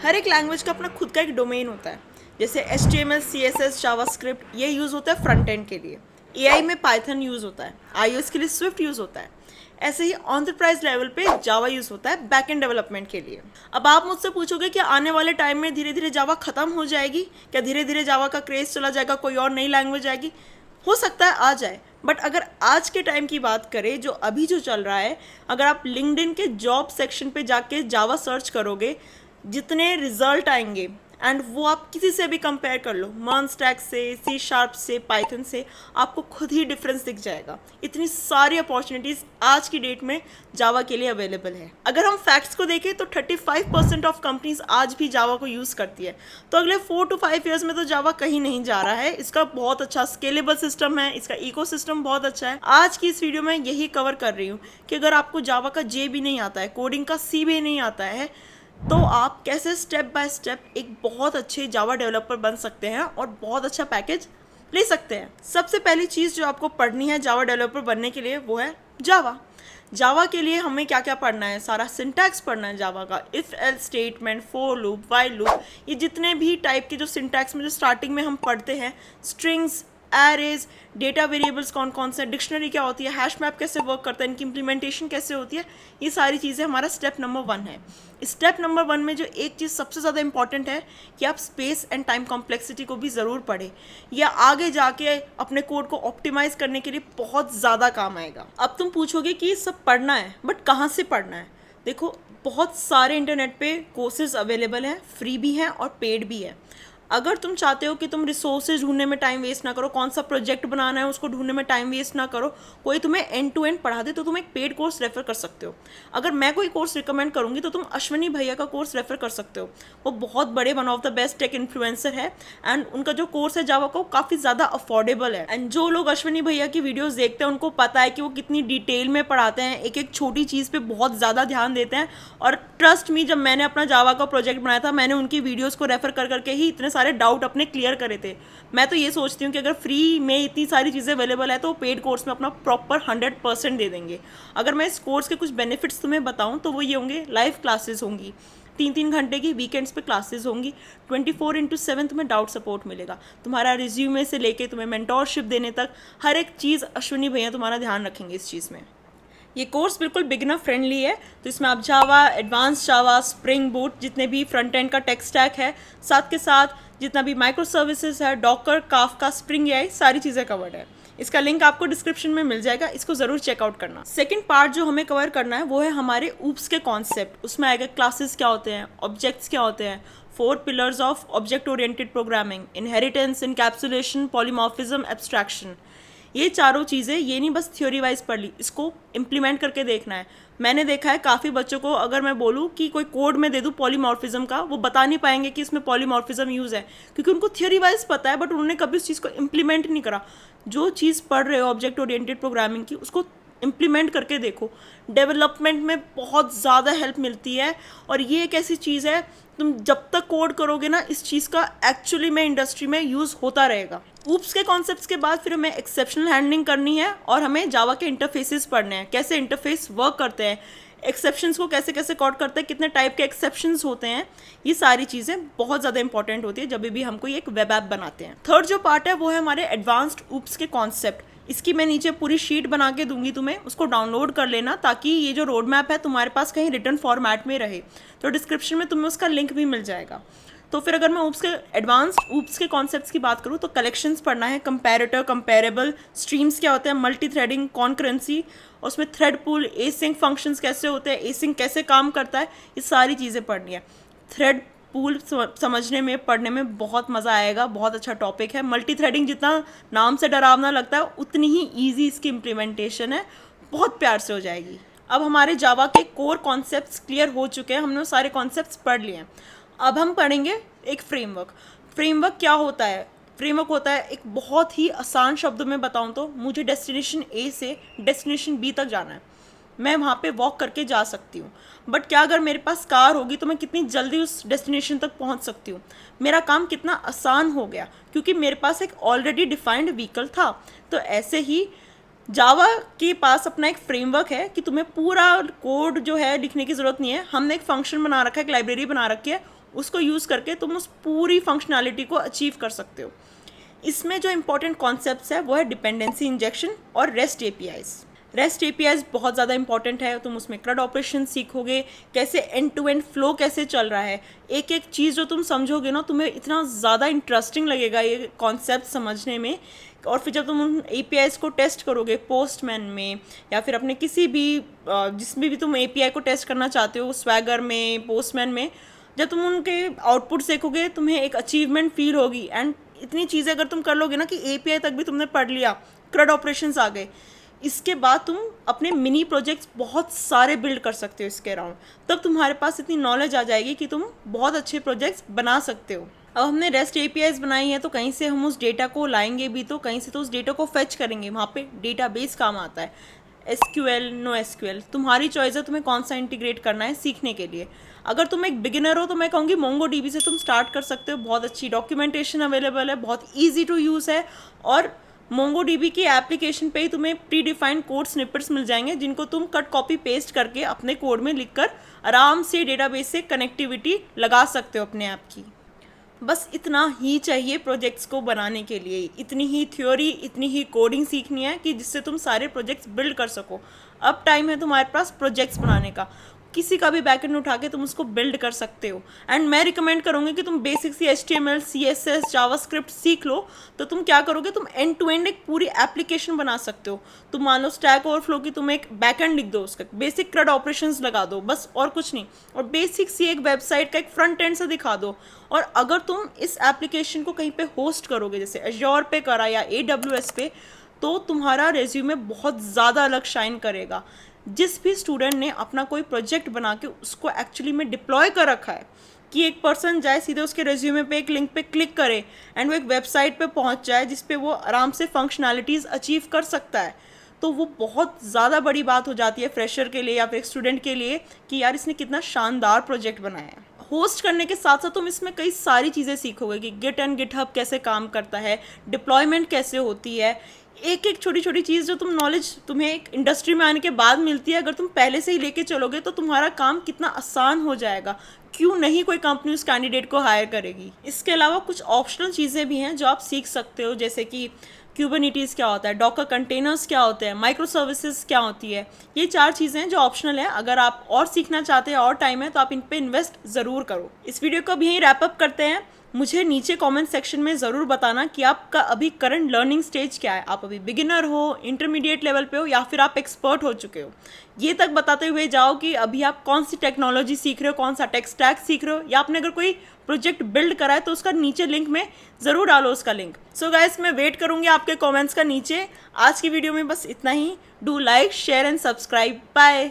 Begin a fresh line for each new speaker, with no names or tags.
हर एक लैंग्वेज का अपना खुद का एक डोमेन होता है। जैसे HTML, CSS, जावास्क्रिप्ट ये यूज़ होता है फ्रंट एंड के लिए। AI में पाइथन यूज़ होता है। iOS के लिए स्विफ्ट यूज़ होता है। ऐसे ही एंटरप्राइज लेवल पे जावा यूज़ होता है बैक एंड डेवलपमेंट के लिए। अब आप मुझसे पूछोगे कि आने वाले टाइम में धीरे धीरे जावा ख़त्म हो जाएगी क्या, धीरे धीरे जावा का क्रेज़ चला जाएगा, कोई और नई लैंग्वेज आएगी? हो सकता है आ जाए, बट अगर आज के टाइम की बात करें जो अभी जो चल रहा है, अगर आप लिंक्डइन के जॉब सेक्शन पे जाके जावा सर्च करोगे, जितने रिजल्ट आएंगे एंड वो आप किसी से भी कंपेयर कर लो, मर्न स्टैक से, सी शार्प से, पाइथन से, आपको खुद ही डिफरेंस दिख जाएगा। इतनी सारी अपॉर्चुनिटीज़ आज की डेट में जावा के लिए अवेलेबल है। अगर हम फैक्ट्स को देखें तो 35% ऑफ कंपनीज आज भी जावा को यूज़ करती है। तो अगले 4 to 5 ईयर्स में तो जावा कहीं नहीं जा रहा है। इसका बहुत अच्छा स्केलेबल सिस्टम है, इसका इकोसिस्टम बहुत अच्छा है। आज की इस वीडियो में यही कवर कर रही हूँ कि अगर आपको जावा का जे भी नहीं आता है, कोडिंग का सी भी नहीं आता है, तो आप कैसे स्टेप बाय स्टेप एक बहुत अच्छे जावा डेवलपर बन सकते हैं और बहुत अच्छा पैकेज ले सकते हैं। सबसे पहली चीज़ जो आपको पढ़नी है जावा डेवलपर बनने के लिए वो है जावा। जावा के लिए हमें क्या क्या पढ़ना है, सारा सिंटैक्स पढ़ना है जावा का। If else statement, for loop, while loop, ये जितने भी टाइप के जो सिंटैक्स में जो स्टार्टिंग में हम पढ़ते हैं, स्ट्रिंग्स, एरेज, डेटा वेरिएबल्स कौन कौन से, डिक्शनरी क्या होती है, हैश मैप कैसे वर्क करता है, इनकी इम्प्लीमेंटेशन कैसे होती है, ये सारी चीज़ें हमारा स्टेप नंबर 1 है। स्टेप नंबर 1 में जो एक चीज़ सबसे ज़्यादा इंपॉर्टेंट है कि आप स्पेस एंड टाइम कॉम्प्लेक्सिटी को भी ज़रूर पढ़ें। यह आगे जाके अपने कोड को ऑप्टिमाइज़ करने के लिए बहुत ज़्यादा काम आएगा। अब तुम पूछोगे कि सब पढ़ना है, बट कहाँ से पढ़ना है? देखो, बहुत सारे इंटरनेट पे कोर्सेज अवेलेबल हैं, फ्री भी हैं और पेड भी है। अगर तुम चाहते हो कि तुम रिसोर्सेज ढूंढने में टाइम वेस्ट ना करो, कौन सा प्रोजेक्ट बनाना है उसको ढूंढने में टाइम वेस्ट ना करो, कोई तुम्हें एंड टू एंड पढ़ा दे, तो तुम एक पेड कोर्स रेफर कर सकते हो। अगर मैं कोई कोर्स रिकमेंड करूंगी तो तुम अश्विनी भैया का कोर्स रेफर कर सकते हो। वो बहुत बड़े, one of the best tech influencer है एंड उनका जो कोर्स है जावा का काफ़ी ज़्यादा अफोर्डेबल है। एंड जो लोग अश्विनी भैया की वीडियोज़ देखते हैं उनको पता है कि वो कितनी डिटेल में पढ़ाते हैं, एक एक छोटी चीज़ पे बहुत ज़्यादा ध्यान देते हैं। और ट्रस्ट मी, जब मैंने अपना जावा का प्रोजेक्ट बनाया था, मैंने उनकी वीडियोज़ को रेफर कर करके ही इतने सारे डाउट अपने क्लियर करे थे। मैं तो ये सोचती हूँ कि अगर फ्री में इतनी सारी चीज़ें अवेलेबल है तो पेड कोर्स में अपना प्रॉपर 100% दे देंगे। अगर मैं इस कोर्स के कुछ बेनिफिट्स तुम्हें बताऊँ तो वो ये होंगे, लाइव क्लासेस होंगी 3-3 घंटे की, वीकेंड्स पे क्लासेस होंगी, 24/7 तुम्हें डाउट सपोर्ट मिलेगा, तुम्हारा रिज्यूमे से लेके तुम्हें मेंटोरशिप देने तक हर एक चीज़ अश्विनी भैया तुम्हारा ध्यान रखेंगे इस चीज़ में। ये कोर्स बिल्कुल बिगिनर फ्रेंडली है, तो इसमें आप जावा, एडवांस जावा, स्प्रिंग बूट, जितने भी फ्रंट एंड का टेक स्टैक है, साथ के साथ जितना भी माइक्रो सर्विसेज है, डॉकर, काफका, स्प्रिंग एआई, सारी चीज़ें कवर्ड है। इसका लिंक आपको डिस्क्रिप्शन में मिल जाएगा, इसको ज़रूर चेकआउट करना। सेकंड पार्ट जो हमें कवर करना है वो है हमारे ऊप्स के कॉन्सेप्ट। उसमें आएगा क्लासेस क्या होते हैं, ऑब्जेक्ट्स क्या होते हैं, 4 pillars of object oriented programming, inheritance, encapsulation, polymorphism, abstraction. ये चारों चीज़ें, ये नहीं बस थ्योरी वाइज पढ़ ली, इसको इम्प्लीमेंट करके देखना है। मैंने देखा है काफ़ी बच्चों को, अगर मैं बोलूँ कि कोई कोड में दे दूँ पॉलीमॉर्फिज्म का, वो बता नहीं पाएंगे कि इसमें पॉलीमॉर्फिज्म यूज़ है, क्योंकि उनको थ्योरी वाइज पता है बट उन्होंने कभी उस चीज़ को इम्प्लीमेंट नहीं करा। जो चीज़ पढ़ रहे हो ऑब्जेक्ट ओरिएंटेड प्रोग्रामिंग की, उसको इम्प्लीमेंट करके देखो, डेवलपमेंट में बहुत ज़्यादा हेल्प मिलती है। और ये एक ऐसी चीज़ है, तुम जब तक कोड करोगे ना, इस चीज़ का एक्चुअली में इंडस्ट्री में यूज़ होता रहेगा। ऊप्स के कॉन्सेप्ट्स के बाद फिर हमें एक्सेप्शनल हैंडलिंग करनी है और हमें जावा के इंटरफेसेस पढ़ने हैं, कैसे इंटरफेस वर्क करते हैं, एक्सेप्शंस को कैसे कैसे कॉड करते हैं, कितने टाइप के एक्सेप्शंस होते हैं। ये सारी चीज़ें बहुत ज़्यादा इंपॉर्टेंट होती है जब भी हम कोई एक वेब ऐप बनाते हैं। थर्ड जो पार्ट है वो है हमारे एडवांस्ड ऊप्स के कॉन्सेप्ट। इसकी मैं नीचे पूरी शीट बना के दूंगी तुम्हें, उसको डाउनलोड कर लेना ताकि ये जो रोड मैप है तुम्हारे पास कहीं रिटर्न फॉर्मेट में रहे। तो डिस्क्रिप्शन में तुम्हें उसका लिंक भी मिल जाएगा। तो फिर अगर मैं ऊप्स के एडवांस्ड ऊप्स के कॉन्सेप्ट्स की बात करूँ तो कलेक्शंस पढ़ना है, कंपैरेटर, कंपेरेबल, स्ट्रीम्स क्या होते हैं, मल्टी थ्रेडिंग, कॉन्करेंसी, उसमें थ्रेड पूल, एसिंक फंक्शंस कैसे होते हैं, एसिंक कैसे काम करता है, ये सारी चीज़ें पढ़नी है। थ्रेड पूल समझने में, पढ़ने में बहुत मज़ा आएगा, बहुत अच्छा टॉपिक है। मल्टी थ्रेडिंग जितना नाम से डरावना लगता है उतनी ही ईजी इसकी इम्प्लीमेंटेशन है, बहुत प्यार से हो जाएगी। अब हमारे जावा के कोर कॉन्सेप्ट्स क्लियर हो चुके हैं, हमने वो सारे कॉन्सेप्ट्स पढ़ लिए हैं। अब हम पढ़ेंगे एक फ्रेमवर्क। फ्रेमवर्क क्या होता है? फ्रेमवर्क होता है, एक बहुत ही आसान शब्दों में बताऊं तो, मुझे डेस्टिनेशन ए से डेस्टिनेशन बी तक जाना है, मैं वहाँ पे वॉक करके जा सकती हूँ। बट क्या अगर मेरे पास कार होगी तो मैं कितनी जल्दी उस डेस्टिनेशन तक पहुँच सकती हूँ, मेरा काम कितना आसान हो गया, क्योंकि मेरे पास एक ऑलरेडी डिफाइंड व्हीकल था। तो ऐसे ही जावा के पास अपना एक फ्रेमवर्क है कि तुम्हें पूरा कोड जो है लिखने की ज़रूरत नहीं है। हमने एक फंक्शन बना रखा है, एक लाइब्रेरी बना रखी है, उसको यूज़ करके तुम उस पूरी फंक्शनैलिटी को अचीव कर सकते हो। इसमें जो इंपॉर्टेंट कॉन्सेप्ट्स है वो है डिपेंडेंसी इंजेक्शन और रेस्ट एपीआईज। रेस्ट एपीआईज बहुत ज़्यादा इंपॉर्टेंट है। तुम उसमें CRUD ऑपरेशन सीखोगे, कैसे एंड टू एंड फ्लो कैसे चल रहा है, एक एक चीज़ जो तुम समझोगे ना, तुम्हें इतना ज़्यादा इंटरेस्टिंग लगेगा ये कॉन्सेप्ट समझने में। और फिर जब तुम उन एपीआईज को टेस्ट करोगे पोस्टमैन में या फिर अपने किसी भी जिसमें भी तुम एपीआई को टेस्ट करना चाहते हो, स्वैगर में, पोस्टमैन में, जब तुम उनके आउटपुट देखोगे तुम्हें एक अचीवमेंट फील होगी। एंड इतनी चीज़ें अगर तुम कर लोगे ना कि एपीआई तक भी तुमने पढ़ लिया, CRUD ऑपरेशंस आ गए, इसके बाद तुम अपने मिनी प्रोजेक्ट्स बहुत सारे बिल्ड कर सकते हो इसके अराउंड। तब तुम्हारे पास इतनी नॉलेज आ जाएगी कि तुम बहुत अच्छे प्रोजेक्ट्स बना सकते हो। अब हमने रेस्ट एपीआईज बनाई है तो कहीं से हम उस डेटा को लाएंगे भी, तो कहीं से तो उस डेटा को फेच करेंगे। वहाँ पे डेटाबेस काम आता है, SQL, नो SQL, तुम्हारी चॉइस है तुम्हें कौन सा इंटीग्रेट करना है सीखने के लिए। अगर तुम एक बिगिनर हो तो मैं कहूँगी MongoDB से तुम स्टार्ट कर सकते हो। बहुत अच्छी डॉक्यूमेंटेशन अवेलेबल है, बहुत ईजी टू यूज़ है, और MongoDB की एप्लीकेशन पे ही तुम्हें प्री डिफाइंड कोड स्निपेट्स मिल जाएंगे जिनको तुम कट कॉपी पेस्ट करके अपने कोड में लिखकर आराम से डेटाबेस से कनेक्टिविटी लगा सकते हो अपने ऐप की। बस इतना ही चाहिए प्रोजेक्ट्स को बनाने के लिए, इतनी ही थ्योरी, इतनी ही कोडिंग सीखनी है कि जिससे तुम सारे प्रोजेक्ट्स बिल्ड कर सको। अब टाइम है तुम्हारे पास प्रोजेक्ट्स बनाने का, किसी का भी बैकएंड उठा के तुम उसको बिल्ड कर सकते हो। एंड मैं रिकमेंड करूँगी कि तुम बेसिक सी HTML, CSS, जावास्क्रिप्ट सीख लो, तो तुम क्या करोगे, तुम एंड टू एंड एक पूरी एप्लीकेशन बना सकते हो। तुम मान लो स्टैक ओवरफ्लो की तुम एक बैकएंड लिख दो, उसका बेसिक CRUD ऑपरेशंस लगा दो, बस और कुछ नहीं, और बेसिक सी एक वेबसाइट का एक फ्रंट एंड से दिखा दो। और अगर तुम इस एप्लीकेशन को कहीं पे होस्ट करोगे, जैसे Azure पे करा या AWS पे, तो तुम्हारा रेज्यूमे बहुत ज़्यादा अलग शाइन करेगा। जिस भी स्टूडेंट ने अपना कोई प्रोजेक्ट बना के उसको एक्चुअली में डिप्लॉय कर रखा है, कि एक पर्सन जाए सीधे उसके रेज्यूमे पे एक लिंक पे क्लिक करे एंड वो एक वेबसाइट पे पहुंच जाए जिस पे वो आराम से फंक्शनैलिटीज़ अचीव कर सकता है, तो वो बहुत ज़्यादा बड़ी बात हो जाती है फ्रेशर के लिए या फिर स्टूडेंट के लिए कि यार इसने कितना शानदार प्रोजेक्ट बनाया है। होस्ट करने के साथ साथ तुम इसमें कई सारी चीज़ें सीखोगे कि गिट एंड गिटहब कैसे काम करता है, डिप्लॉयमेंट कैसे होती है, एक एक छोटी छोटी चीज़ जो तुम नॉलेज तुम्हें एक इंडस्ट्री में आने के बाद मिलती है, अगर तुम पहले से ही लेके चलोगे तो तुम्हारा काम कितना आसान हो जाएगा। क्यों नहीं कोई कंपनी उस कैंडिडेट को हायर करेगी। इसके अलावा कुछ ऑप्शनल चीज़ें भी हैं जो आप सीख सकते हो, जैसे कि क्यूबरनेटीज़ क्या होता है, डॉकर कंटेनर्स क्या होते हैं, माइक्रो सर्विसेज क्या होती है। ये 4 चीज़ें हैं जो ऑप्शनल है। अगर आप और सीखना चाहते हैं और टाइम है तो आप इन पे इन्वेस्ट ज़रूर करो। इस वीडियो को अब यहीं रैप अप करते हैं। मुझे नीचे कमेंट सेक्शन में ज़रूर बताना कि आपका अभी करंट लर्निंग स्टेज क्या है। आप अभी बिगिनर हो, इंटरमीडिएट लेवल पे हो, या फिर आप एक्सपर्ट हो चुके हो। ये तक बताते हुए जाओ कि अभी आप कौन सी टेक्नोलॉजी सीख रहे हो, कौन सा टेक स्टैक सीख रहे हो, या आपने अगर कोई प्रोजेक्ट बिल्ड करा है तो उसका नीचे लिंक में ज़रूर डालो उसका लिंक। सो गाइस, मैं वेट करूँगी आपके कॉमेंट्स का नीचे। आज की वीडियो में बस इतना ही। Do like, share and subscribe. Bye.